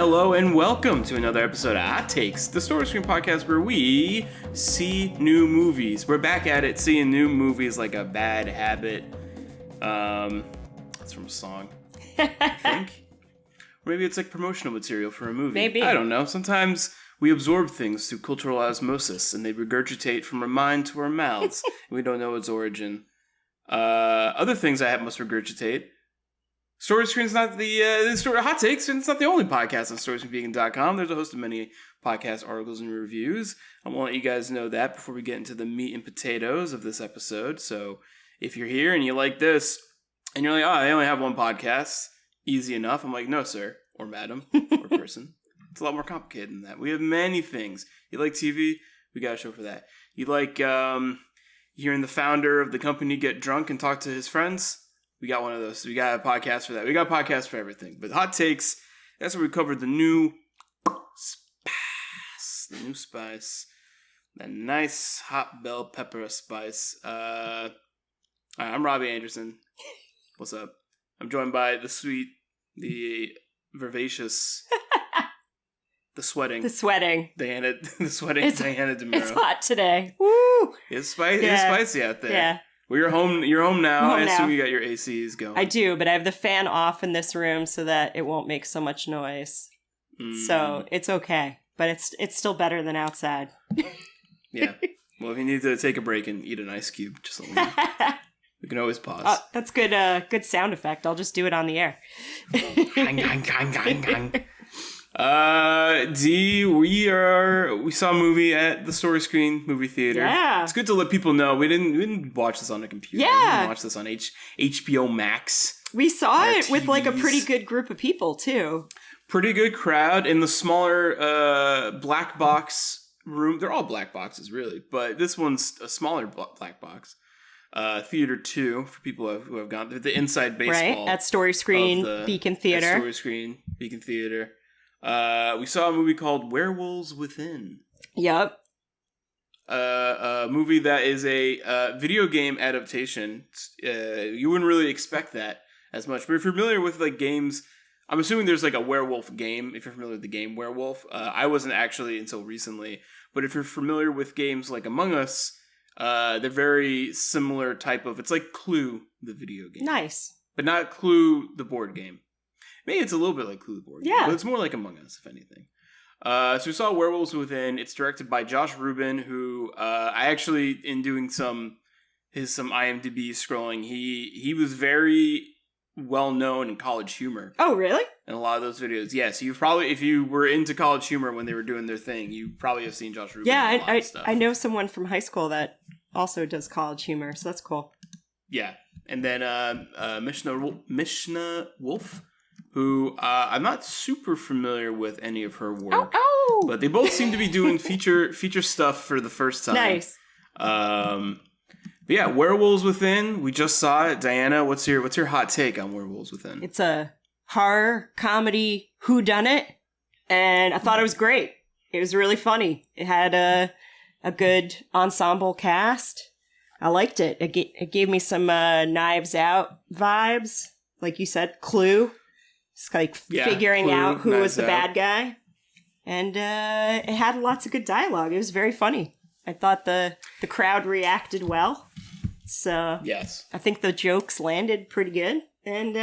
Hello and welcome to another episode of Hot Takes, the Story Screen podcast where we see new movies. We're back at it, seeing new movies like a bad habit. That's from a song, I think. Or maybe it's like promotional material for a movie. Maybe. I don't know. Sometimes we absorb things through cultural osmosis and they regurgitate from our mind to our mouths and we don't know its origin. Other things I must regurgitate. Story Screen's not the story Hot Takes, and it's not the only podcast on StoryScreenVegan.com. There's a host of many podcast articles and reviews. I want to let you guys know that before we get into the meat and potatoes of this episode. So if you're here and you like this, and you're like, oh, they only have one podcast, easy enough. I'm like, no, sir, or madam, or person. It's a lot more complicated than that. We have many things. You like TV? We got a show for that. You like hearing the founder of the company get drunk and talk to his friends? We got one of those. We got a podcast for that. We got a podcast for everything. But Hot Takes, that's where we covered the new spice. The new spice. That nice hot bell pepper spice. I'm Robby Anderson. What's up? I'm joined by the sweet, the vivacious, the sweating. Diana DiMuro. It's hot today. Woo! It's spicy out there. Yeah. Well, you're home now. I assume you got your ACs going. I do, but I have the fan off in this room so that it won't make so much noise. So it's okay, but it's still better than outside. Yeah. Well, if you need to take a break and eat an ice cube, just let me know. We can always pause. That's good. Good sound effect. I'll just do it on the air. We saw a movie at the Story Screen movie theater. Yeah. It's good to let people know we didn't watch this on a computer. Yeah. We didn't watch this on HBO Max. We saw it with like a pretty good group of people too. Pretty good crowd in the smaller black box room. They're all black boxes really, but this one's a smaller black box. Theater 2 for people who have gone the inside baseball. Right, at Story Screen Beacon Theater. At Story Screen Beacon Theater. We saw a movie called Werewolves Within. Yep. A movie that is a video game adaptation. You wouldn't really expect that as much, but if you're familiar with like games, I'm assuming there's like a werewolf game. If you're familiar with the game Werewolf, I wasn't actually until recently. But if you're familiar with games like Among Us, they're very similar type of. It's like Clue, the video game. Nice, but not Clue, the board game. Maybe it's a little bit like Clue the board game, but it's more like Among Us, if anything. So we saw Werewolves Within. It's directed by Josh Rubin, who I actually, in doing some IMDb scrolling, he was very well known in College Humor. Oh, really? In a lot of those videos, yes. You've probably, if you were into College Humor when they were doing their thing, you probably have seen Josh Rubin. Yeah, in a lot of stuff. I know someone from high school that also does College Humor, so that's cool. Yeah, and then Mishna Wolf, who I'm not super familiar with any of her work, but they both seem to be doing feature stuff for the first time. Nice. But yeah, Werewolves Within. We just saw it. Diana, what's your hot take on Werewolves Within? It's a horror comedy whodunit, and I thought it was great. It was really funny. It had a good ensemble cast. I liked it. It gave me some Knives Out vibes, like you said, Clue. It's like figuring Clue, out who was the Knives bad guy. And it had lots of good dialogue. It was very funny. I thought the crowd reacted well. So yes. I think the jokes landed pretty good. And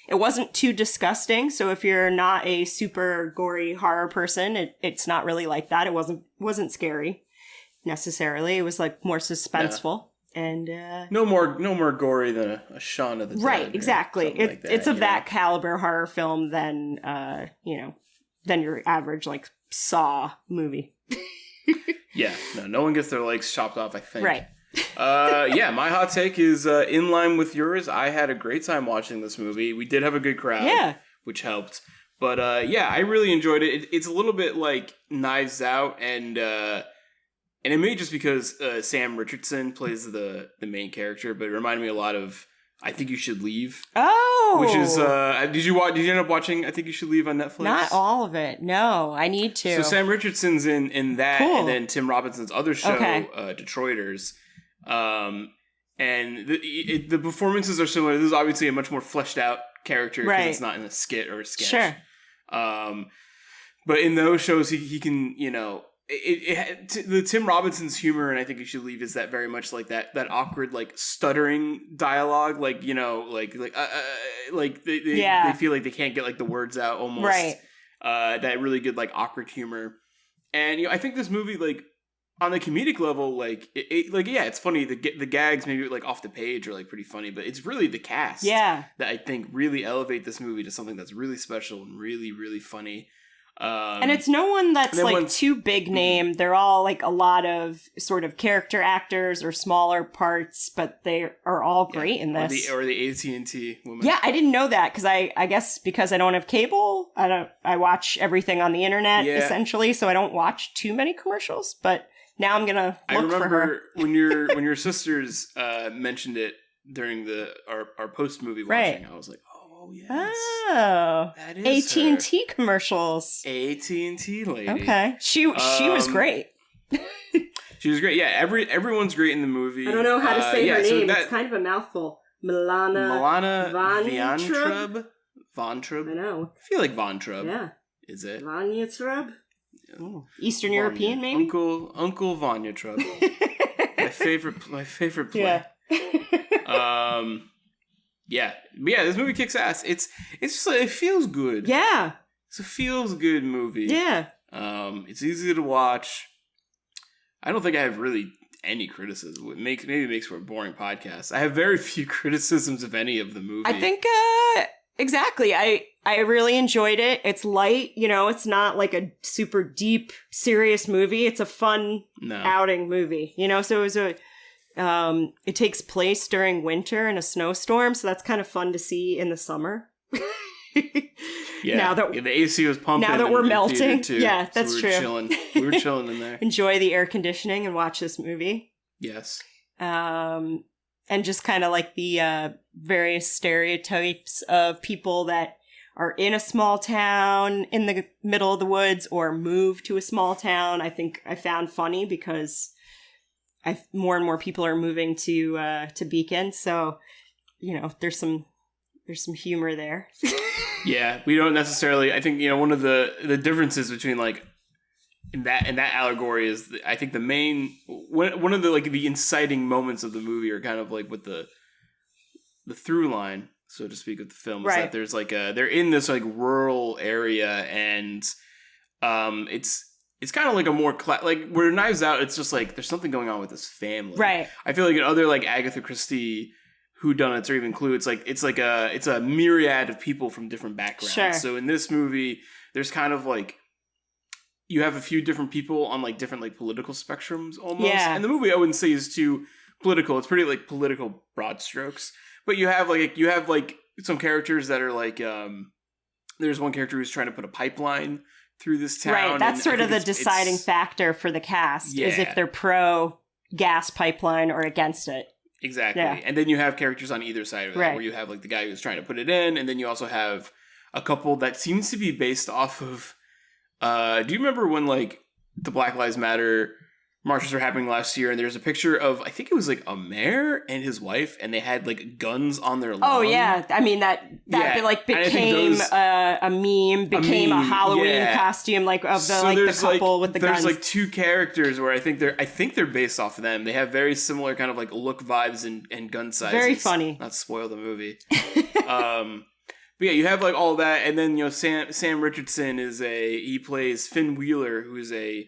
it wasn't too disgusting. So if you're not a super gory horror person, it's not really like that. It wasn't scary necessarily. It was like more suspenseful. Yeah. And no more gory than a Shaun of the Dead. Right, exactly. It's of that caliber horror film than than your average like Saw movie. Yeah, no one gets their legs chopped off, I think. Right. My hot take is in line with yours. I had a great time watching this movie. We did have a good crowd, which helped. But I really enjoyed it. It's a little bit like Knives Out, and it may just because Sam Richardson plays the main character, but it reminded me a lot of I Think You Should Leave. Oh, which is did you end up watching I Think You Should Leave on Netflix? Not all of it. No, I need to. So Sam Richardson's in that, cool. And then Tim Robinson's other show, Detroiters. And the performances are similar. This is obviously a much more fleshed out character because it's not in a skit or a sketch. Sure. But in those shows, he can, the Tim Robinson's humor, and I think you should leave, is that very much like that awkward, like stuttering dialogue, like, they feel like they can't get like the words out almost. Right. That really good, like, awkward humor. And, I think this movie, like, on the comedic level, like, it's funny. The gags maybe like off the page are like pretty funny, but it's really the cast that I think really elevate this movie to something that's really special and really, really funny. And it's no one that's like too big name. They're all like a lot of sort of character actors or smaller parts, but they are all great in this. Or the AT&T woman. Yeah, I didn't know that because I guess because I don't have cable, I watch everything on the internet essentially, so I don't watch too many commercials. But now I'm gonna look for her. when your sisters mentioned it during our post movie watching, I was like, oh yes, that is AT&T commercials. AT&T lady. Okay, she was great. She was great. Yeah, everyone's great in the movie. I don't know how to say her name. It's kind of a mouthful. Milana Vontrub. I know. I feel like Vontrub. Yeah. Is it? Vontrub? Oh. Eastern European, maybe? Uncle Vanya Trub. my favorite play. Yeah. Yeah, this movie kicks ass. It's just like, it feels good. Yeah. It's a feels good movie. Yeah. It's easy to watch. I don't think I have really any criticism. Maybe it makes for a boring podcast. I have very few criticisms of any of the movie. I think exactly. I really enjoyed it. It's light, it's not like a super deep, serious movie. It's a fun outing movie, so it was it takes place during winter in a snowstorm, so that's kind of fun to see in the summer. Now that the AC was pumping. Now that we're melting. Too, yeah, that's true. We were chilling in there. Enjoy the air conditioning and watch this movie. Yes. And just kind of like the various stereotypes of people that are in a small town in the middle of the woods or move to a small town. I think I found funny because more and more people are moving to Beacon, so there's some humor there. Yeah, we don't necessarily. I think one of the differences between like in that allegory is I think the main one of the like the inciting moments of the movie are kind of like with the through line, so to speak, of the film is that there's like they're in this like rural area and it's kind of like a more like where Knives Out, it's just like there's something going on with this family. Right. I feel like in other like Agatha Christie whodunits or even Clue, it's a myriad of people from different backgrounds. Sure. So in this movie, there's kind of like you have a few different people on like different like political spectrums almost. Yeah. And the movie I wouldn't say is too political. It's pretty like political broad strokes. But you have like some characters that are like there's one character who's trying to put a pipeline through this town. Right, that's sort of the deciding factor for the cast is if they're pro gas pipeline or against it. Exactly. Yeah. And then you have characters on either side of it, where you have like the guy who's trying to put it in, and then you also have a couple that seems to be based off of do you remember when like the Black Lives Matter marches were happening last year, and there's a picture of, I think it was like a mayor and his wife, and they had like guns on their lawn. Oh yeah, I mean that like became a meme, became a Halloween costume like of the couple with the guns. There's like two characters where I think they're based off of them. They have very similar kind of like look, vibes, and gun sizes. Very funny. Not spoil the movie. But yeah, you have like all that, and then Sam Richardson he plays Finn Wheeler, who's a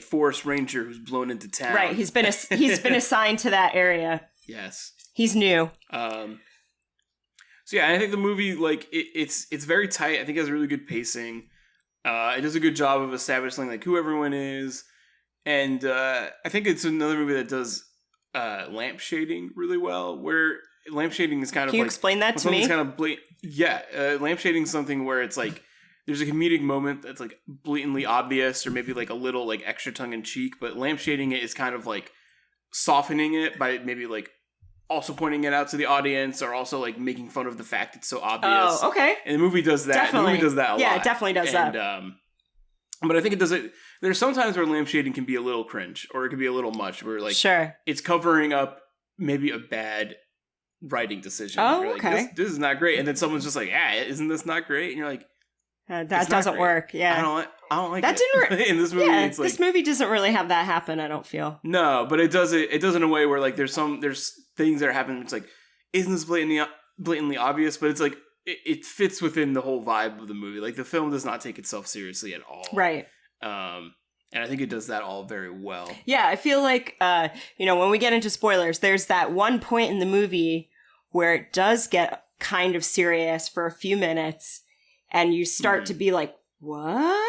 forest ranger who's blown into town. Right, he's been assigned to that area. Yes, he's new. So yeah, I think the movie like it's very tight. I think it has really good pacing. It does a good job of establishing like who everyone is, and I think it's another movie that does lamp shading really well. Where lamp shading is kind of Can you explain that to me? Kind of lamp shading is something where it's like there's a comedic moment that's like blatantly obvious or maybe like a little like extra tongue-in-cheek, but lampshading it is kind of like softening it by maybe like also pointing it out to the audience or also like making fun of the fact it's so obvious. Oh, okay. And the movie does that. Definitely. The movie does that a lot. Yeah, it definitely does that. But I think it does it. There's sometimes where lampshading can be a little cringe or it can be a little much where like it's covering up maybe a bad writing decision. Oh, you're like, okay. This is not great. And then someone's just like, isn't this not great? And you're like, That It's not doesn't great. work. Yeah. I don't like That it. didn't in this movie. Yeah, It's like, this movie doesn't really have that happen, I don't feel. no, but it does in a way where like there's things that are happening. It's like, isn't this blatantly obvious? But it's like it fits within the whole vibe of the movie. Like the film does not take itself seriously at all. Right. And I think it does that all very well. Yeah, I feel like, when we get into spoilers, there's that one point in the movie where it does get kind of serious for a few minutes, and you start to be like, what?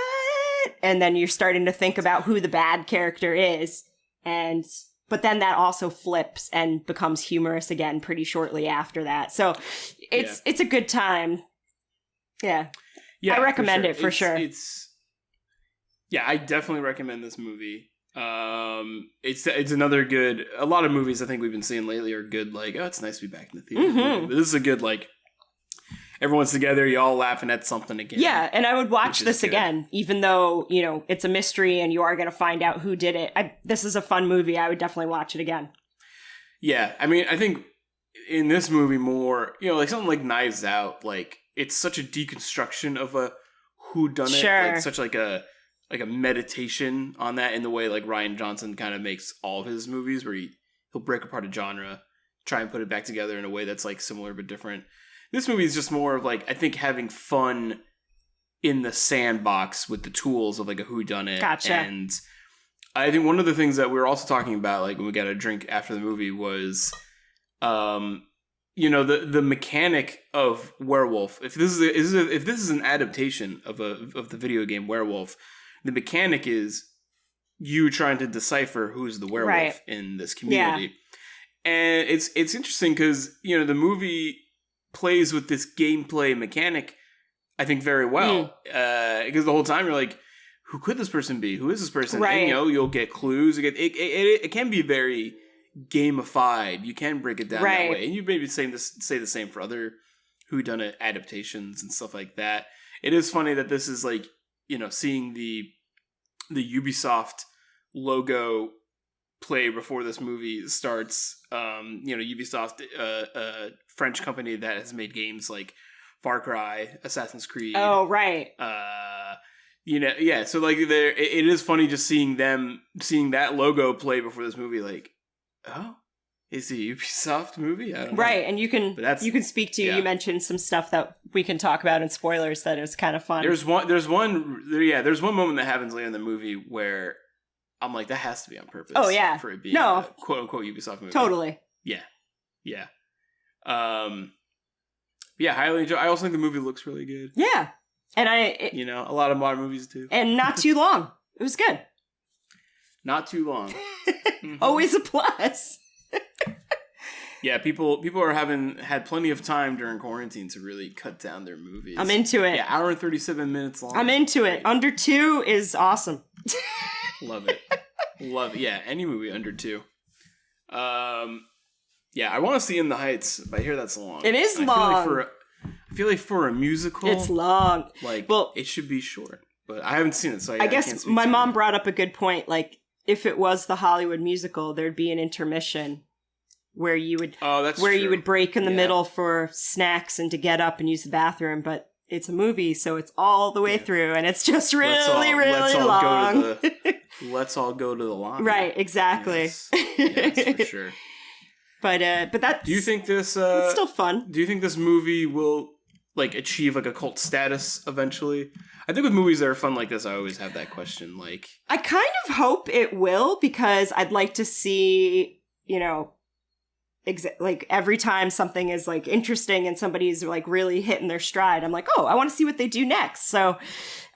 And then you're starting to think about who the bad character is, but then that also flips and becomes humorous again pretty shortly after that. So it's a good time. Yeah. I recommend it for sure. I definitely recommend this movie. It's another good. A lot of movies I think we've been seeing lately are good. Like, oh, it's nice to be back in the theater. Mm-hmm. But this is a good, like, everyone's together, you all laughing at something again. Yeah, and I would watch this again, even though it's a mystery and you are going to find out who did it. This is a fun movie. I would definitely watch it again. Yeah, I mean, I think in this movie more, like something like Knives Out, like it's such a deconstruction of a whodunit, sure. like such like a meditation on that in the way like Rian Johnson kind of makes all of his movies, where he'll break apart a genre, try and put it back together in a way that's like similar but different. This movie is just more of like, I think, having fun in the sandbox with the tools of like a whodunit. Gotcha. And I think one of the things that we were also talking about, like when we got a drink after the movie, was the mechanic of Werewolf. If this is an adaptation of the video game Werewolf, the mechanic is you trying to decipher who's the werewolf in this community. Yeah. And it's interesting because the movie plays with this gameplay mechanic, I think, very well. Because the whole time you're like, who could this person be? Who is this person? Right. And you'll get clues. It can be very gamified. You can break it down that way. And you maybe say the same for other whodunit adaptations and stuff like that. It is funny that this is like, seeing the Ubisoft logo play before this movie starts. Ubisoft, a French company that has made games like Far Cry, Assassin's Creed. Oh, right. So like it is funny just seeing that logo play before this movie. Like, oh, it's a Ubisoft movie. I don't know. Right, and you can speak to. You mentioned some stuff that we can talk about in spoilers that is kind of fun. There's one moment that happens later in the movie where I'm like, that has to be on purpose. Oh yeah, for it being a quote unquote Ubisoft movie. Totally. Yeah. Highly enjoy. I also think the movie looks really good. Yeah, and a lot of modern movies do, and not too long. It was good. Not too long. Mm-hmm. Always a plus. Yeah, people are had plenty of time during quarantine to really cut down their movies. I'm into it. Yeah, hour and 37 minutes long. I'm into it. Under 2 is awesome. Love it. Love it. Yeah, any movie under 2. Yeah, I want to see In the Heights, but I hear that's long. It is long. I feel like for a musical, it's long. Like, it should be short. But I haven't seen it, so I guess my mom brought up a good point. Like, if it was the Hollywood musical, there'd be an intermission where you would you would break in the middle for snacks and to get up and use the bathroom. But it's a movie, so it's all the way through, and it's just really long. Let's all go to the line. Right, exactly. Yes, for sure. But that's... Do you think this... it's still fun. Do you think this movie will, like, achieve, like, a cult status eventually? I think with movies that are fun like this, I always have that question, like... I kind of hope it will, because I'd like to see, like, every time something is, like, interesting and somebody's, like, really hitting their stride, I'm like, oh, I want to see what they do next. So,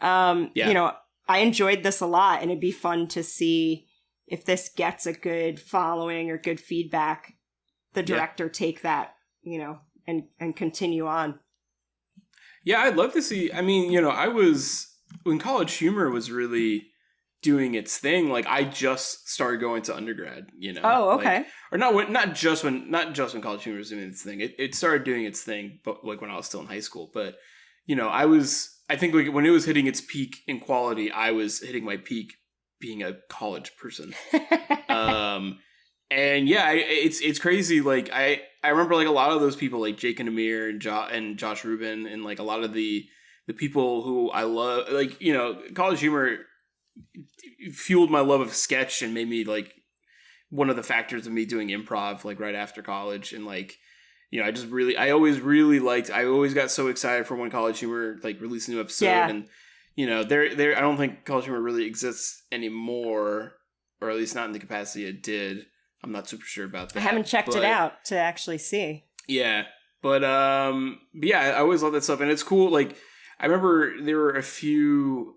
I enjoyed this a lot, and it'd be fun to see if this gets a good following or good feedback, the director take that, and continue on. Yeah, I'd love to see. I mean, when College Humor was really doing its thing, like, I just started going to undergrad, Oh, okay. Like, not just when College Humor was doing its thing. It started doing its thing, but like when I was still in high school. But, I think like when it was hitting its peak in quality, I was hitting my peak being a college person. And yeah, it's crazy. Like I remember like a lot of those people, like Jake and Amir and Josh Rubin, and like a lot of the the people who I love, like, you know, College Humor fueled my love of sketch and made me like one of the factors of me doing improv like right after college. And like, you know, I always got so excited for when College Humor like released a new episode. Yeah. And you know, I don't think College Humor really exists anymore, or at least not in the capacity it did. I'm not super sure about that. I haven't checked it out to actually see. Yeah. But yeah, I always love that stuff. And it's cool. Like, I remember there were a few,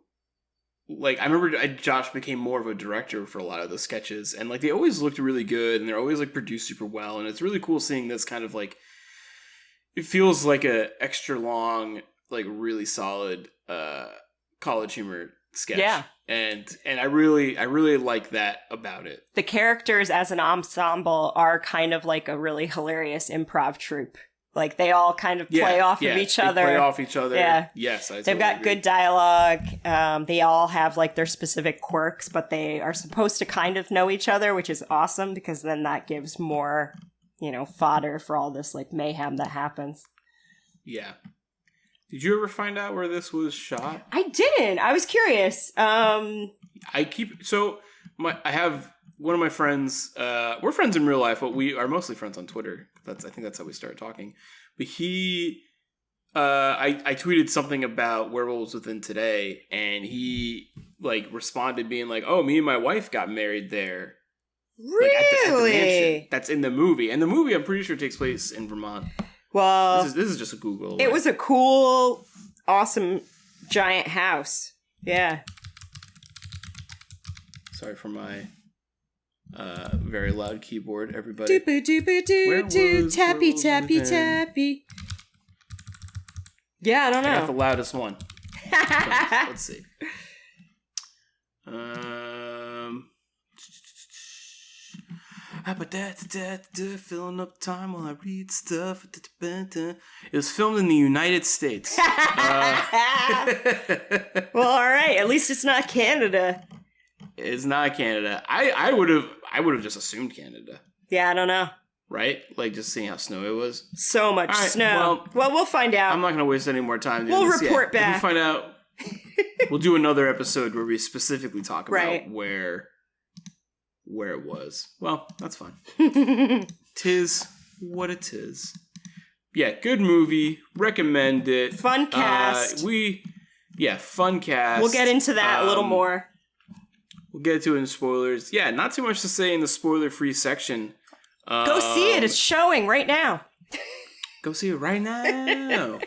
like, Josh became more of a director for a lot of the sketches. And, like, they always looked really good. And they're always, like, produced super well. And it's really cool seeing this kind of, like, it feels like a extra long, like, really solid College Humor sketch. Yeah. And I really like that about it. The characters as an ensemble are kind of like a really hilarious improv troupe. Like, they all kind of play off of each other. Play off each other. Yeah. Yes, They've got good dialogue. They all have, like, their specific quirks, but they are supposed to kind of know each other, which is awesome, because then that gives more, you know, fodder for all this, like, mayhem that happens. Yeah. Did you ever find out where this was shot? I didn't. I was curious. I have one of my friends, we're friends in real life, but we are mostly friends on Twitter. I think that's how we started talking. But I tweeted something about Werewolves Within today, and he like responded being like, "Oh, me and my wife got married there." Really? Like, at the mansion. That's in the movie. And the movie, I'm pretty sure, takes place in Vermont. Well, this is just a Google. It was a cool, awesome, giant house. Yeah. Sorry for my very loud keyboard, everybody. Doo tappy tappy tappy. Yeah, I don't know. I got the loudest one. Let's see. Filling up time while I read stuff. It was filmed in the United States. Well, all right. At least it's not Canada. It's not Canada. I would have just assumed Canada. Yeah, I don't know. Right? Like, just seeing how snowy it was. So much snow. Well, we'll find out. I'm not going to waste any more time. We'll report back. We'll find out. We'll do another episode where we specifically talk about where it was. Well, that's fine. Tis what it is. Yeah, good movie. Recommend it. Fun cast. Fun cast. We'll get into that a little more. We'll get to it in spoilers. Yeah, not too much to say in the spoiler-free section. Go see it. It's showing right now. Go see it right now.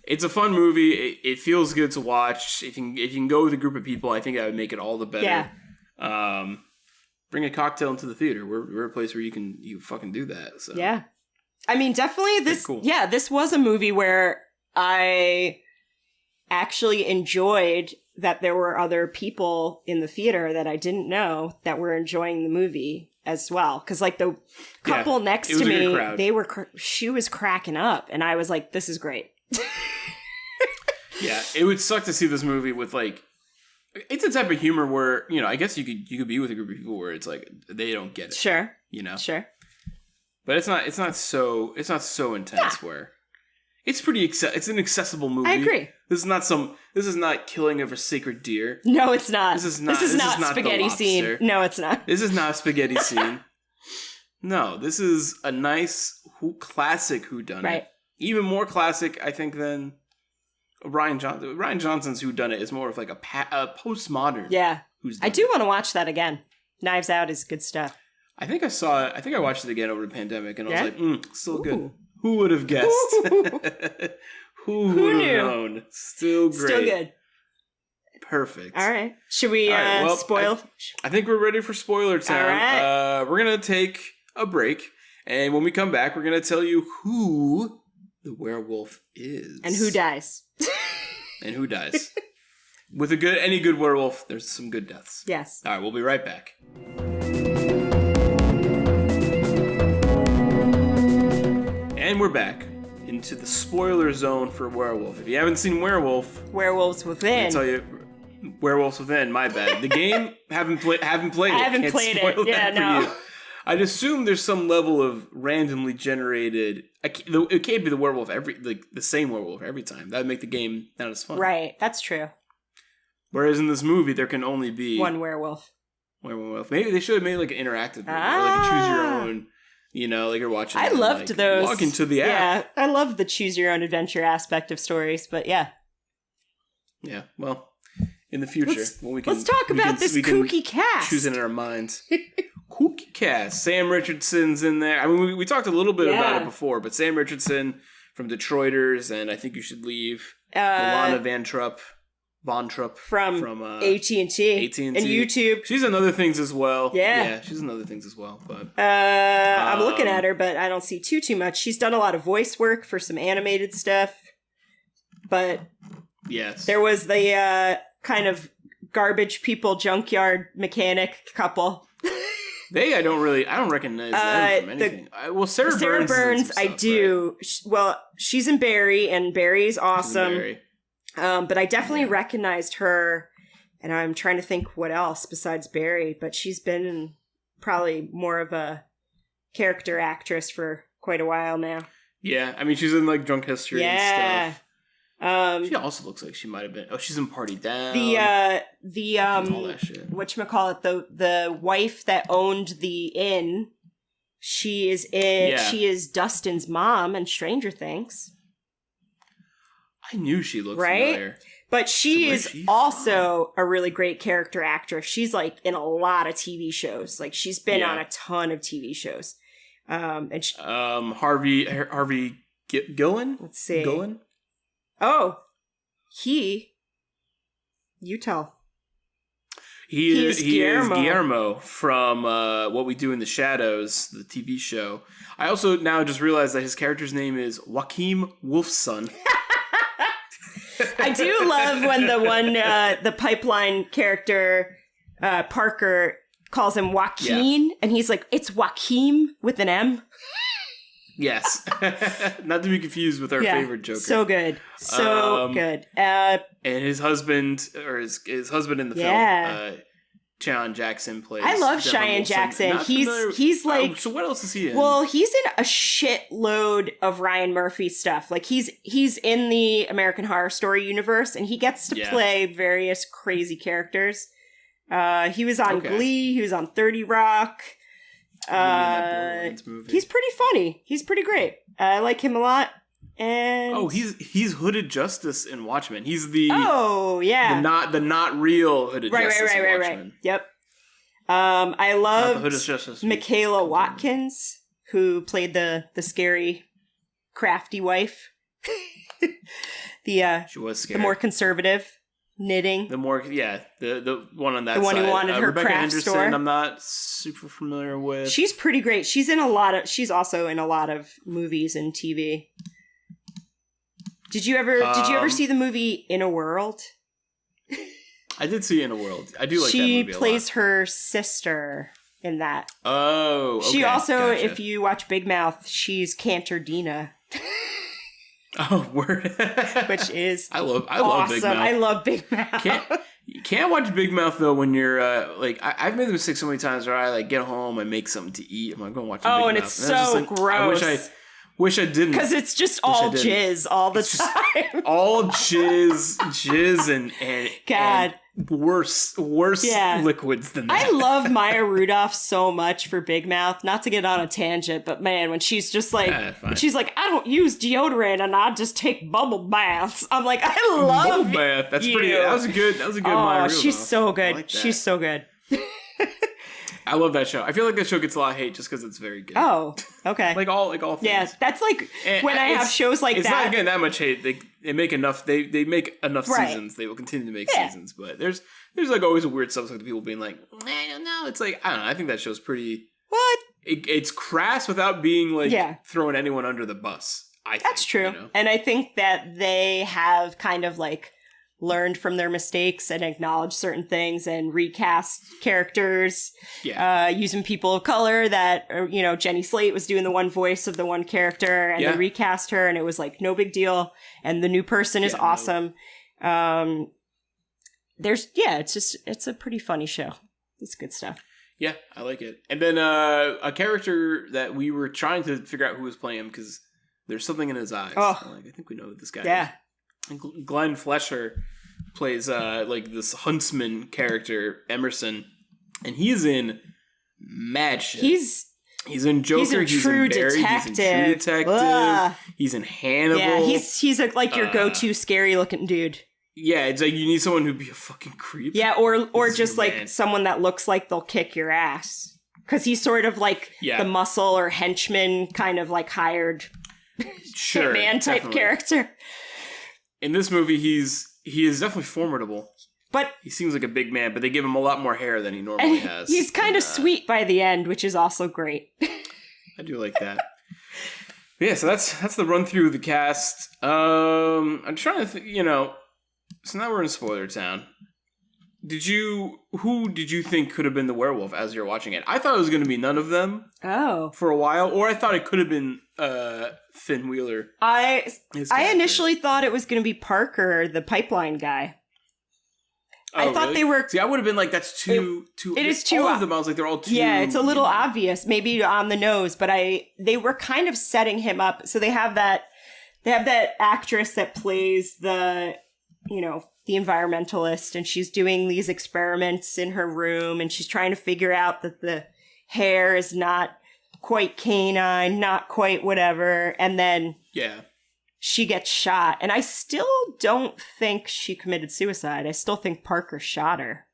It's a fun movie. It feels good to watch. If you can go with a group of people, I think that would make it all the better. Yeah. Bring a cocktail into the theater. We're a place where you fucking do that. So. Yeah. I mean, definitely this. Cool. Yeah, this was a movie where I actually enjoyed that there were other people in the theater that I didn't know that were enjoying the movie as well. Because like the couple next to me, she was cracking up, and I was like, "This is great." Yeah, it would suck to see this movie with like. It's a type of humor where, you know, I guess you could be with a group of people where it's like they don't get it. Sure. You know. Sure. But it's not so intense where it's pretty it's an accessible movie. I agree. This is not killing of a sacred deer. No, it's not. This is not spaghetti scene. No, it's not. This is not a spaghetti scene. No, this is a nice classic whodunit. Right. Even more classic, I think, than Ryan Johnson's whodunit is more of like a postmodern. Yeah. I do want to watch that again. Knives Out is good stuff. I think I watched it again over the pandemic, and I was like, still good. Who would have guessed? Who would have known? Still great. Still good. Perfect. All right. Should we spoil? I think we're ready for spoiler time. All right. We're going to take a break, and when we come back, we're going to tell you who the werewolf is. And who dies. With any good werewolf, there's some good deaths. Yes. All right, we'll be right back. And we're back into the spoiler zone for Werewolf. If you haven't seen Werewolves Within. I'll tell you, Werewolves Within. My bad. The game haven't played it. I haven't played it. Yeah, no. I'd assume there's some level of randomly generated. It can't be the werewolf the same werewolf every time. That would make the game not as fun. Right, that's true. Whereas in this movie, there can only be one werewolf. Maybe they should have made like an interactive movie, like a choose your own. You know, like you're watching. I loved those. Walk into the app. Yeah, I love the choose your own adventure aspect of stories. But yeah. Yeah. Well, in the future, let's talk about this kooky cast. Choose it in our minds. Kooky cast. Sam Richardson's in there. I mean, we talked a little bit about it before, but Sam Richardson from Detroiters and I Think You Should Leave. Alana Von Trupp from AT&T and YouTube. She's in other things as well. Yeah, she's in other things as well. But I'm looking at her, but I don't see too much. She's done a lot of voice work for some animated stuff. But yes, there was the kind of garbage people junkyard mechanic couple. I don't recognize them from anything. Sarah Burns, I do. Right? Well, she's in Barry, and Barry's awesome. But I definitely recognized her, and I'm trying to think what else besides Barry, but she's been probably more of a character actress for quite a while now. Yeah, I mean, she's in, like, Drunk History and stuff. She also looks like she might have been... Oh, she's in Party Down. All that shit. Whatchamacallit, the wife that owned the inn, she is Dustin's mom in Stranger Things. I knew she looked familiar. But she is also a really great character actress. She's like in a lot of TV shows. Like she's been on a ton of TV shows. And Harvey Gillen? Let's see. Gillen? Oh, you tell. He is Guillermo from What We Do in the Shadows, the TV show. I also now just realized that his character's name is Joachim Wolfson. I do love when the pipeline character, Parker, calls him Joaquin, and he's like, it's Joachim with an M. Yes. Not to be confused with our favorite Joker. So good. Good. And his husband, or his husband in the film, Cheyenne Jackson plays. I love Cheyenne Jackson. He's like... so what else is he in? Well, he's in a shitload of Ryan Murphy stuff. Like, he's in the American Horror Story universe, and he gets to play various crazy characters. He was on Glee. He was on 30 Rock. He's pretty funny. He's pretty great. I like him a lot. And he's Hooded Justice in Watchmen. He's the the not real Hooded Justice in Watchmen. Yep. I love Michaela Watkins, who played the scary, crafty wife. She was scary. The more conservative knitting. The one on that side. The one who wanted her Rebecca craft Henderson, store. I'm not super familiar with. She's pretty great. She's also in a lot of movies and TV. Did you ever see the movie In a World? I did see In a World. I do like that movie a lot. She plays her sister in that. Oh, okay. She also, if you watch Big Mouth, she's Cantor Dina. Oh, word. Which is I love awesome. Big Mouth. I love Big Mouth. You can't watch Big Mouth though when you're I've made the mistake so many times where I like get home and make something to eat. I'm like, going to watch Big Mouth. And it's so gross. I wish I didn't. Because it's just all jizz all the time. All jizz and God. And worse liquids than that. I love Maya Rudolph so much for Big Mouth. Not to get on a tangent, but man, when she's just like, she's like, I don't use deodorant and I just take bubble baths. I'm like, I love bubble bath. That's pretty. That was a good Maya Rudolph. She's so good. Like she's so good. I love that show. I feel like that show gets a lot of hate just because it's very good. Oh, okay. like all things. Yeah, that's like when I have shows like it's that. It's not getting that much hate. They make enough. They make enough seasons. They will continue to make seasons. But there's like always a weird subject of people being like, I don't know. It's like, I don't know. I think that show's pretty. What? It's crass without being like throwing anyone under the bus. I think, that's true. You know? And I think that they have kind of like learned from their mistakes and acknowledged certain things and recast characters using people of color that, Jenny Slate was doing the one voice of the one character and they recast her and it was like no big deal. And the new person is awesome. It's a pretty funny show. It's good stuff. Yeah, I like it. And then a character that we were trying to figure out who was playing him because there's something in his eyes. Oh. Like, I think we know who this guy Yeah. is. And Glenn Flesher plays like this huntsman character, Emerson, and he's in mad shit. He's in Joker. He's a true detective. He's in True Detective. Ugh. He's in Hannibal. Yeah, he's like your go-to scary looking dude. Yeah, it's like you need someone who'd be a fucking creep. Yeah, or just like someone that looks like they'll kick your ass. Because he's sort of like the muscle or henchman kind of like hired hitman type character. In this movie, he is definitely formidable. But he seems like a big man, but they give him a lot more hair than he normally has. He's kind of sweet by the end, which is also great. I do like that. But yeah, so that's the run through of the cast. I'm trying to think, so now we're in spoiler town. Who did you think could have been the werewolf as you're watching it? I thought it was going to be none of them. Oh. For a while, or I thought it could have been Finn Wheeler. I initially thought it was going to be Parker, the pipeline guy. Oh, I thought they were. See, I would have been like, that's too. It is too. All of them, I was like, they're all too. Yeah, it's a little obvious, maybe on the nose, but they were kind of setting him up. So they have that actress that plays the environmentalist, and she's doing these experiments in her room, and she's trying to figure out that the hair is not quite canine, not quite whatever, and then she gets shot. And I still don't think she committed suicide. I still think Parker shot her.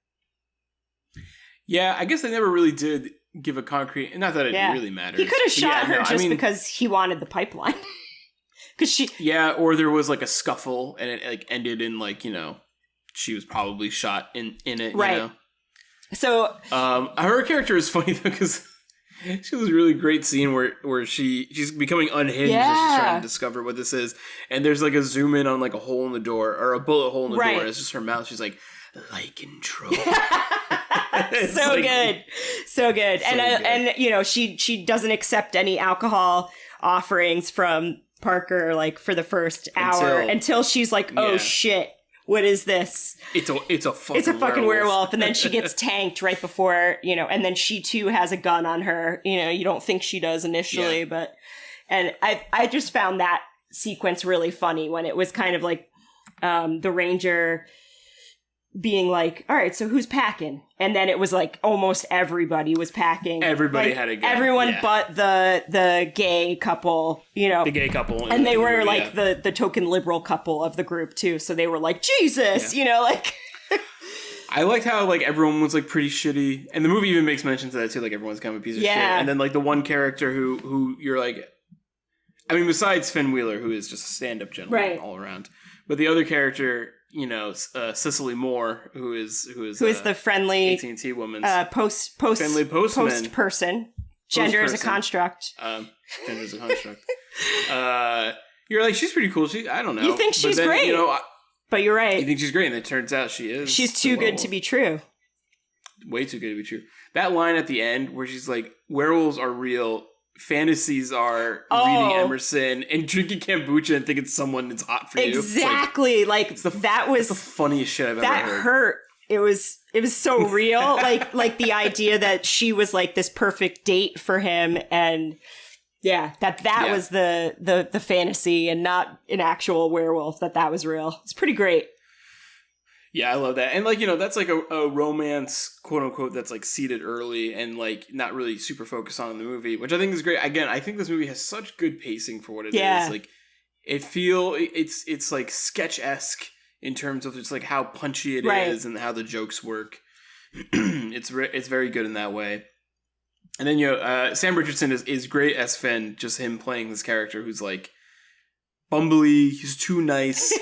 Yeah, I guess they never really did give a concrete, not that it really matters. He could have shot her because he wanted the pipeline. Or there was like a scuffle and it like ended in like, she was probably shot in it, right. So her character is funny though, because she has a really great scene where she's becoming unhinged as she's trying to discover what this is, and there's like a zoom in on like a hole in the door or a bullet hole in the door, and it's just her mouth. She's like, lycanthrope. So good. And she doesn't accept any alcohol offerings from Parker like for the first hour until she's like, oh shit, what is this? It's a fucking werewolf. And then she gets tanked right before, and then she too has a gun on her. You don't think she does initially, but I just found that sequence really funny when it was kind of like the ranger being like, all right, so who's packing? And then it was like almost everybody was packing. Everybody had a gun. Everyone but the gay couple, The gay couple. And they were like the token liberal couple of the group too. So they were like, Jesus, like... I liked how like everyone was like pretty shitty. And the movie even makes mention to that too, like everyone's kind of a piece of shit. And then like the one character who you're like... I mean, besides Finn Wheeler, who is just a stand-up gentleman all around. But the other character... Cicely Moore, who is the friendly AT&T woman, friendly post person. Gender is a construct. Gender is a construct. You're like, she's pretty cool. I don't know. You think she's great? But you're right. You think she's great, and it turns out she is. She's too good to be true. Way too good to be true. That line at the end where she's like, "Werewolves are real. Fantasies are reading Emerson and drinking kombucha and thinking someone is hot for you." Exactly. That was the funniest shit I've ever heard. That hurt. It was so real. like the idea that she was like this perfect date for him, and that was the fantasy and not an actual werewolf. That was real. It's pretty great. Yeah, I love that. And, that's like a romance, quote unquote, that's like seeded early and like not really super focused on in the movie, which I think is great. Again, I think this movie has such good pacing for what it is. Like, it's like sketch-esque in terms of just like how punchy it is and how the jokes work. It's very good in that way. And then, Sam Richardson is great as Finn, just him playing this character who's like bumbly, he's too nice.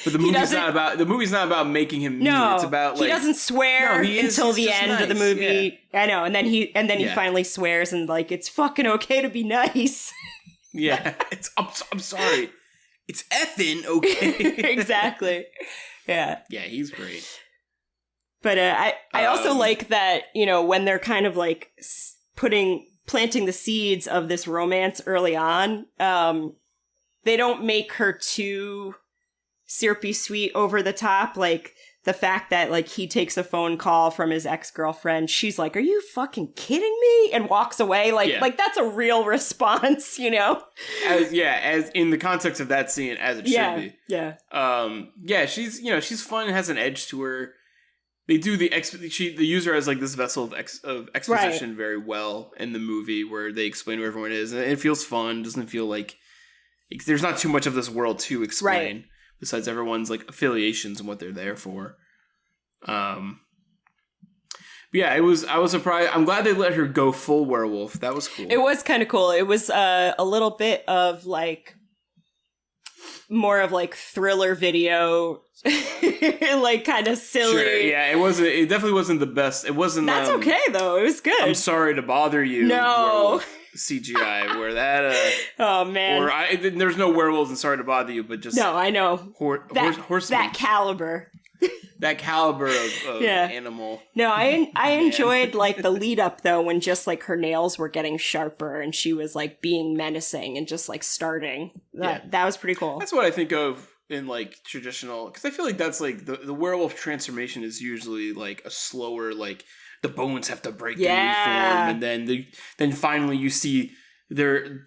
But the movie's not about making him mean. No, it's about like he doesn't swear until the end of the movie. Yeah. I know, and then he finally swears and like it's fucking okay to be nice. Yeah, I'm sorry. It's effing okay. Exactly. Yeah. Yeah, he's great. But I also like that, when they're kind of like planting the seeds of this romance early on, they don't make her too syrupy sweet over the top. Like the fact that like he takes a phone call from his ex-girlfriend, she's like, "Are you fucking kidding me?" and walks away. Like that's a real response, you know? As in the context of that scene, as it should be. Yeah. She's fun and has an edge to her. They do the use her as like this vessel of exposition very well in the movie, where they explain who everyone is, and it feels fun. Doesn't feel like there's not too much of this world to explain besides everyone's like affiliations and what they're there for. But yeah, I was surprised. I'm glad they let her go full werewolf. That was cool. It was kind of cool. It was a little bit of like more of like thriller video, like kind of silly. Sure, yeah, it definitely wasn't the best. It wasn't. That's okay though. It was good. I'm sorry to bother you. No. CGI where that. Oh man. Or there's no werewolves in Sorry to Bother You, but just no, I know horsemen. That caliber. That caliber of animal. No, I enjoyed like the lead up though, when just like her nails were getting sharper and she was like being menacing and just like starting. That was pretty cool. That's what I think of in like traditional, because I feel like that's like the werewolf transformation is usually like a slower, like the bones have to break and reform, and then finally you see their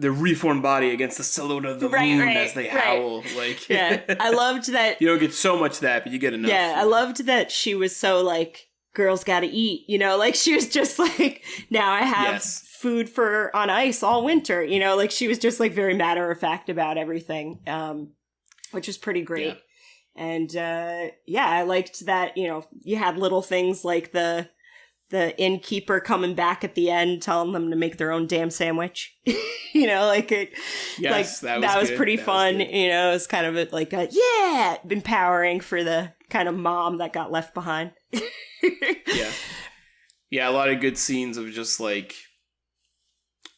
reformed body against the silhouette of the moon as they howl. Like, I loved that. You don't get so much of that, but you get enough. Yeah, I loved that she was so like, girls gotta eat, you know, like she was just like, now I have food for on ice all winter, you know, like she was just like very matter of fact about everything, which was pretty great. Yeah. And I liked that, you know, you had little things like the innkeeper coming back at the end telling them to make their own damn sandwich. You know, like it. Yes, like, that was pretty fun. You know, it was kind of like empowering for the kind of mom that got left behind. Yeah, a lot of good scenes of just like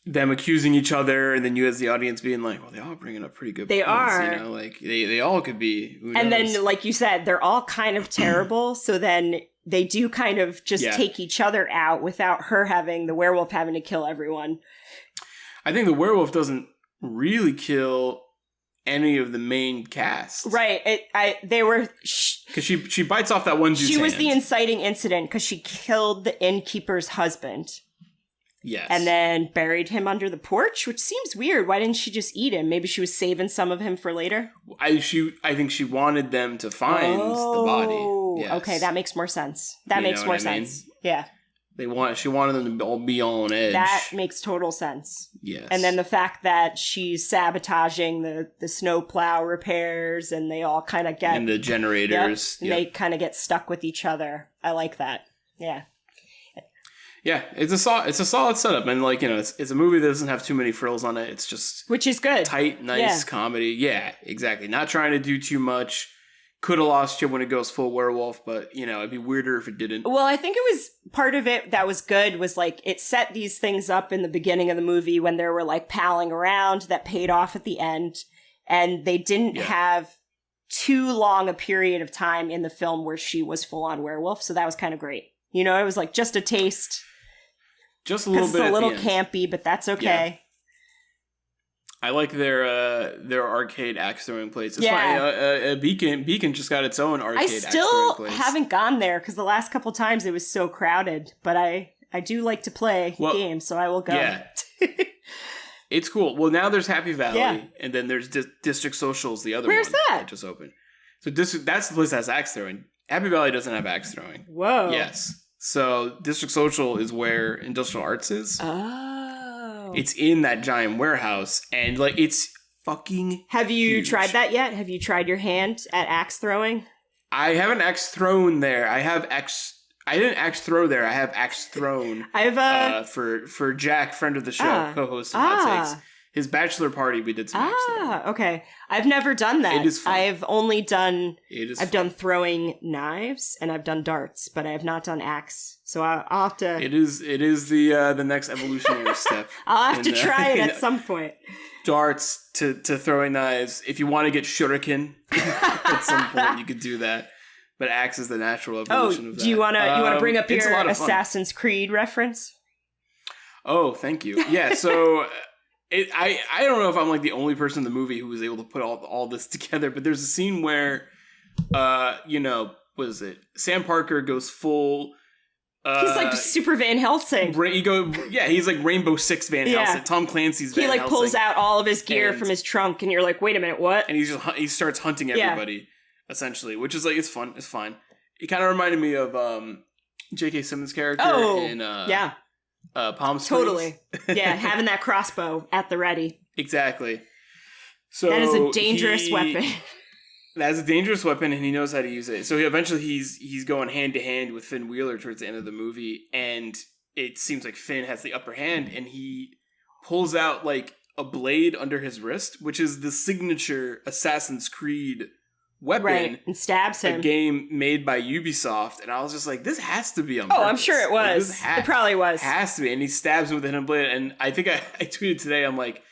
them accusing each other, and then you as the audience being like, well, they all bringing up pretty good points, you know, like they all could be. And then, like you said, they're all kind of terrible, so then they do kind of just take each other out without the werewolf having to kill everyone. I think the werewolf doesn't really kill any of the main cast. Right. They were... Because she bites off that one dude's She was hand. the inciting incident because she killed the innkeeper's husband. Yes. And then buried him under the porch, which seems weird. Why didn't she just eat him? Maybe she was saving some of him for later? I think she wanted them to find the body. Yes. Okay, that makes more sense. That makes more sense. Yeah. She wanted them to all be on edge. That makes total sense. Yes. And then the fact that she's sabotaging the snowplow repairs and they all kind of get... And the generators. Yep, they kind of get stuck with each other. I like that. Yeah. Yeah, it's a solid setup, and like, you know, it's a movie that doesn't have too many frills on it. It's just which is good, tight, nice comedy. Yeah, exactly. Not trying to do too much. Could have lost you when it goes full werewolf, but you know, it'd be weirder if it didn't. Well, I think it was part of it that was good was like it set these things up in the beginning of the movie when they were like palling around that paid off at the end, and they didn't have too long a period of time in the film where she was full on werewolf, so that was kind of great. You know, it was like just a taste. Just a little bit. It's a little campy, but that's okay. Yeah. I like their arcade axe throwing place. It's fine. Beacon just got its own arcade axe throwing place. I still haven't gone there because the last couple times it was so crowded. But I do like to play games, so I will go. Yeah. It's cool. Well, now there's Happy Valley, and then there's District Socials, the other one. Where's that? Just opened. So that's the place that has axe throwing. Happy Valley doesn't have axe throwing. Whoa. Yes. So District Social is where Industrial Arts is. Oh. It's in that giant warehouse, and like it's fucking Have you huge. tried that yet? Have you tried your hand at axe throwing? I haven't axe thrown there. I didn't axe throw there. I have axe thrown. I've for Jack, friend of the show, co-host of Hot Takes. His bachelor party, we did some axe throwing. Okay. I've never done that. It is fun. I've only done... I've done throwing knives, and I've done darts, but I have not done axe. So I'll have to... It is the next evolutionary step. I'll have to try it at some point. Darts to throwing knives. If you want to get shuriken, at some point you could do that. But axe is the natural evolution of that. Do you want to bring up your Assassin's Creed reference? Oh, thank you. Yeah, so... I don't know if I'm like the only person in the movie who was able to put all this together, but there's a scene where what is it? Sam Parker goes full. He's like super Van Helsing. He's like Rainbow Six Van Helsing. Tom Clancy's Van Helsing. He like pulls out all of his gear from his trunk, and you're like, wait a minute, what? And he starts hunting everybody, essentially, which is like, it's fun. It's fine. It kind of reminded me of J.K. Simmons' character in Palm Springs. Totally. Yeah, having that crossbow at the ready. Exactly. So that is a dangerous weapon. That's a dangerous weapon, and he knows how to use it. So he's going hand to hand with Finn Wheeler towards the end of the movie, and it seems like Finn has the upper hand, and he pulls out like a blade under his wrist, which is the signature Assassin's Creed weapon, right, and stabs him. A game made by Ubisoft, and I was just like, this has to be on purpose. I'm sure it was. It probably was. Has to be, and he stabs him with a hidden blade, and I think I tweeted today, I'm like,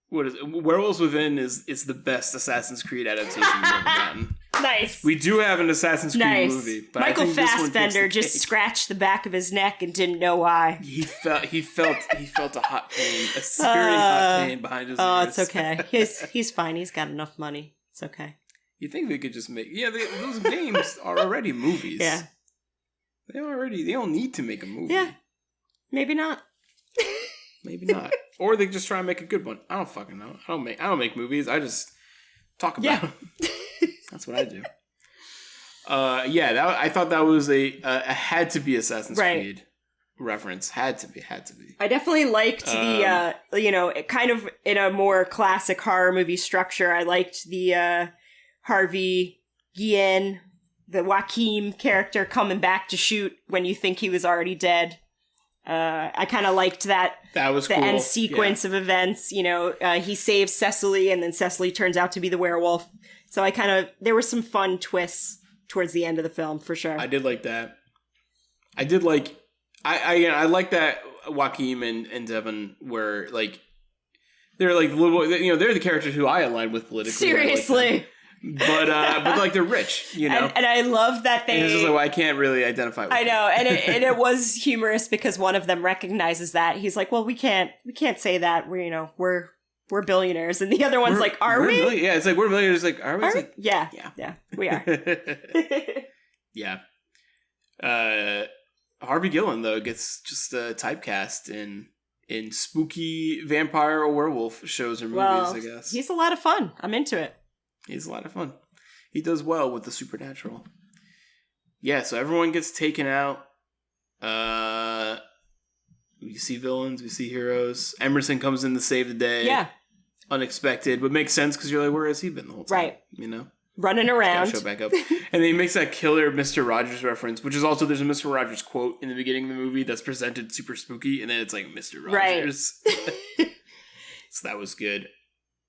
what is it? Werewolves Within is the best Assassin's Creed adaptation we've ever gotten. Nice. We do have an Assassin's Creed movie, but Michael Fassbender just scratched the back of his neck and didn't know why. He felt a hot pain, a very hot pain behind his ears. Oh, it's okay. He's fine. He's got enough money. It's okay. You think they could just make those games are already movies. Yeah. They don't need to make a movie. Yeah. Maybe not. Maybe not. Or they just try and make a good one. I don't fucking know. I don't make movies. I just talk about them. That's what I do. I thought that was a had to be Assassin's Creed reference. Had to be. I definitely liked the kind of in a more classic horror movie structure. I liked the Harvey Guillen, the Joaquin character coming back to shoot when you think he was already dead. I kind of liked that. That was the cool. End sequence of events. He saves Cecily, and then Cecily turns out to be the werewolf. So there were some fun twists towards the end of the film for sure. I did like that. I like that Joaquin and Devon were like, they're like little, they're the characters who I align with politically. Seriously. But like they're rich, And I love that they. And it's just like, well, I can't really identify with I know, and it was humorous because one of them recognizes that. He's like, well, we can't say that. We're billionaires, and the other one's like, are we? Yeah, it's like we're billionaires. Like, are we? Like, yeah, we are. Yeah. Harvey Guillen though gets just typecast in spooky vampire or werewolf shows or movies. I guess he's a lot of fun. I'm into it. He's a lot of fun. He does well with the supernatural. Yeah, so everyone gets taken out. We see villains, we see heroes. Emerson comes in to save the day. Yeah. Unexpected, but makes sense because you're like, where has he been the whole time? Right. Running Running around. Show back up. And then he makes that killer Mr. Rogers reference, which is also, there's a Mr. Rogers quote in the beginning of the movie that's presented super spooky, and then it's like Mr. Rogers. Right. So that was good.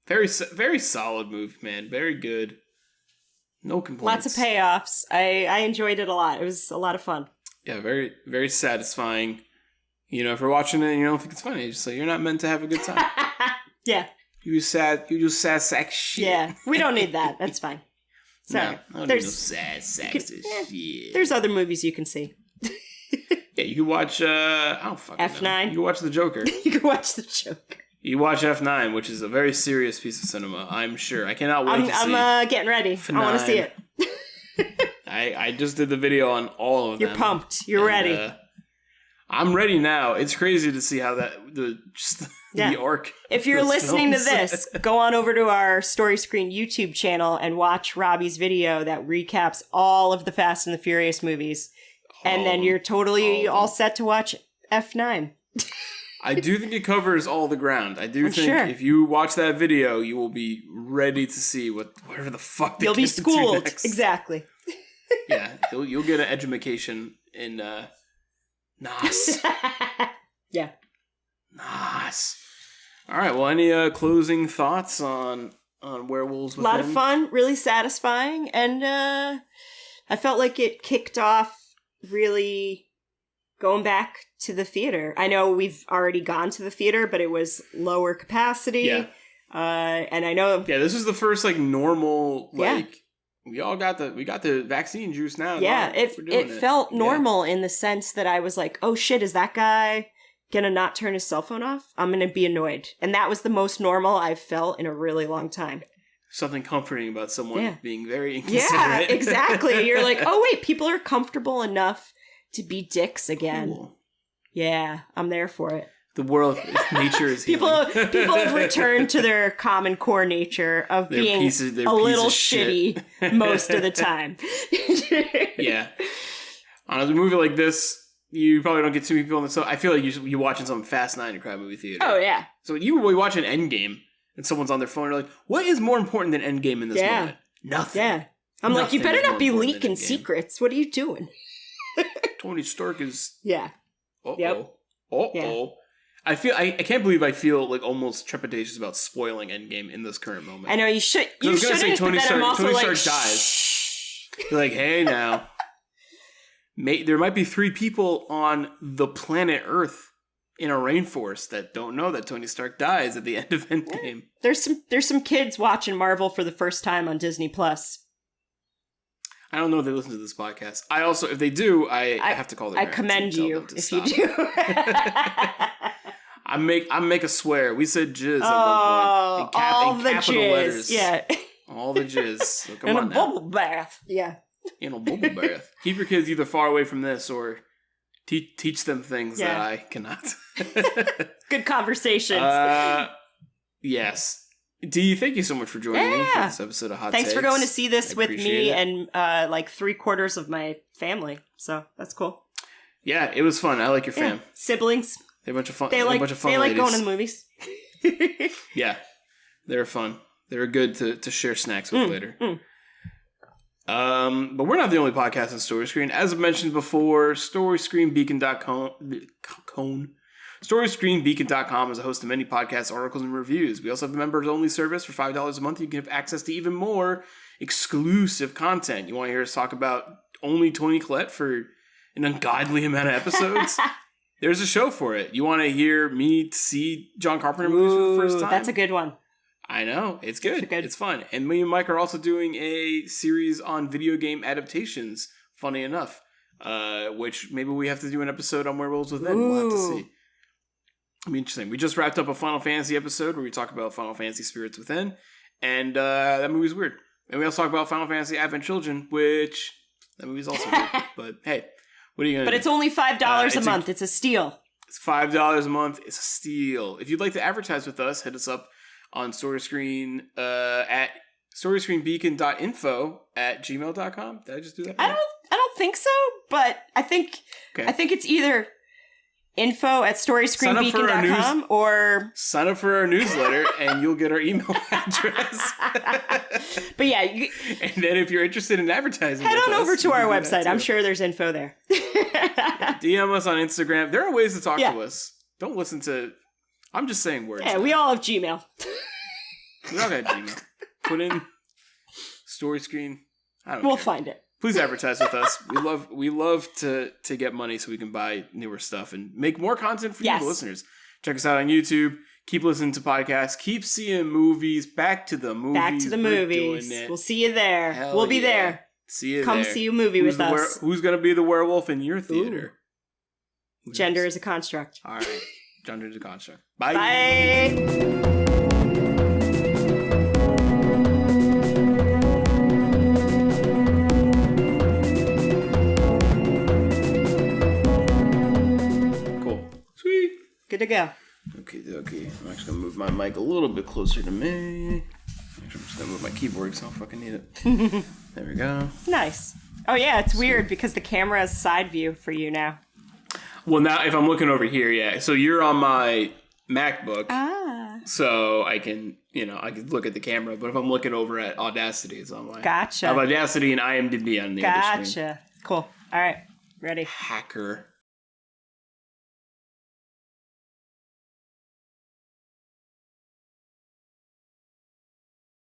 Very, very solid movie, man. Very good. No complaints. Lots of payoffs. I enjoyed it a lot. It was a lot of fun. Yeah, very, very satisfying. If you're watching it and you don't think it's funny, just like, you're not meant to have a good time. Yeah. You do sad sack shit. Yeah, we don't need that. That's fine. So no, I don't need no sad sack shit. There's other movies you can see. Yeah, you can watch. I don't fucking F9. know. You can watch The Joker. You can watch The Joker. You watch F9, which is a very serious piece of cinema. I'm sure. I cannot wait to see. I'm getting ready. F9. I want to see it. I just did the video on all of them. You're pumped. You're ready. I'm ready now. It's crazy to see how the arc. If you're listening to this, go on over to our Story Screen YouTube channel and watch Robby's video that recaps all of the Fast and the Furious movies. And then you're totally all set to watch F9. I do think it covers all the ground. I do think if you watch that video, you will be ready to see whatever the fuck they You'll be schooled. Next. Exactly. Yeah, you'll get an education in NOS. Yeah. NOS. All right. Well, any closing thoughts on Werewolves Within? A lot of fun, really satisfying, and I felt like it kicked off really going back to the theater. I know we've already gone to the theater, but it was lower capacity. Yeah. And I know. Yeah, this is the first normal we got the vaccine juice now. Yeah, it felt normal in the sense that I was like, oh shit, is that guy gonna not turn his cell phone off? I'm gonna be annoyed. And that was the most normal I've felt in a really long time. something comforting about someone being very Yeah, inconsiderate. exactly. You're like, oh wait, people are comfortable enough to be dicks again. Cool. Yeah, I'm there for it. The world, nature is healing. People have returned to their common core nature of being a little shitty most of the time. Yeah. On a movie like this, you probably don't get too many people in the... So I feel like you're watching something Fast 9 in a crowd movie theater. Oh, yeah. So you were watching Endgame, and someone's on their phone, and you're like, what is more important than Endgame in this moment? Nothing. Yeah. I'm like, you better not be leaking secrets. What are you doing? Tony Stark is... Yeah. Uh-oh. Yep. Uh-oh. Yeah. I can't believe I feel like almost trepidatious about spoiling Endgame in this current moment. I know, you should. You shouldn't, say Tony but then I'm also Tony like, Stark dies. You're like, hey now. There might be 3 people on the planet Earth in a rainforest that don't know that Tony Stark dies at the end of Endgame. There's some kids watching Marvel for the first time on Disney Plus. I don't know if they listen to this podcast. I also, if they do, I have to call them. I commend you if you do. I make a swear. We said jizz at one point. All in the capital jizz. letters. Yeah. All the jizz. So come in on a now. bubble bath. Yeah. In a bubble bath. Keep your kids either far away from this or teach them things that I cannot. Good conversations. Yes. Dee, thank you so much for joining me for this episode of Hot Thanks Takes. for going to see this with me it. and like 3/4 of my family. So that's cool. Yeah, it was fun. I like your fam. Siblings. They're a bunch of fun. They like ladies. going to the movies. Yeah, they're fun. They're good to share snacks with later. But we're not the only podcast on Story Screen. As I mentioned before, StoryScreenBeacon.com is a host of many podcasts, articles, and reviews. We also have a members-only service for $5 a month. You can have access to even more exclusive content. You want to hear us talk about only Toni Collette for an ungodly amount of episodes? There's a show for it. You want to hear me see John Carpenter movies for the first time? That's a good one. I know. It's good. It's fun. And me and Mike are also doing a series on video game adaptations, funny enough, which maybe we have to do an episode on Werewolves Within. We'll have to see. It'll be interesting. We just wrapped up a Final Fantasy episode where we talk about Final Fantasy Spirits Within, and that movie's weird. And we also talk about Final Fantasy Advent Children, which that movie's also weird. But hey, what are you going to do? But it's only $5 a month. It's a steal. It's $5 a month. It's a steal. If you'd like to advertise with us, hit us up on StoryScreen at StoryScreenBeacon.info@gmail.com. Did I just do that? I don't think so, but I think it's either info@storyscreenbeacon.com or sign up for our newsletter and you'll get our email address. But yeah, and then if you're interested in advertising, head on over to our website. I'm sure there's info there. DM us on Instagram. There are ways to talk to us. Don't listen to. I'm just saying words. Yeah, we all have Gmail. We all got Gmail. Put in Story Screen. We'll find it. Please advertise with us. We love to get money so we can buy newer stuff and make more content for you, the listeners. Check us out on YouTube. Keep listening to podcasts. Keep seeing movies. Back to the movies. Back to the movies. We'll see you there. We'll be there. See you Come there. see a movie with us. Who's going to be the werewolf in your theater? Gender is a construct. All right. Gender is a construct. Bye. Bye. Good to go. Okay. I'm actually going to move my mic a little bit closer to me. I'm just going to move my keyboard because I don't fucking need it. There we go. Nice. Oh, yeah, it's weird because the camera is side view for you now. Well, now if I'm looking over here, yeah. So you're on my MacBook. So I can, I can look at the camera. But if I'm looking over at Audacity, it's on my... Gotcha. I have Audacity and IMDb on the other screen. Gotcha. Cool. All right. Ready. Hacker.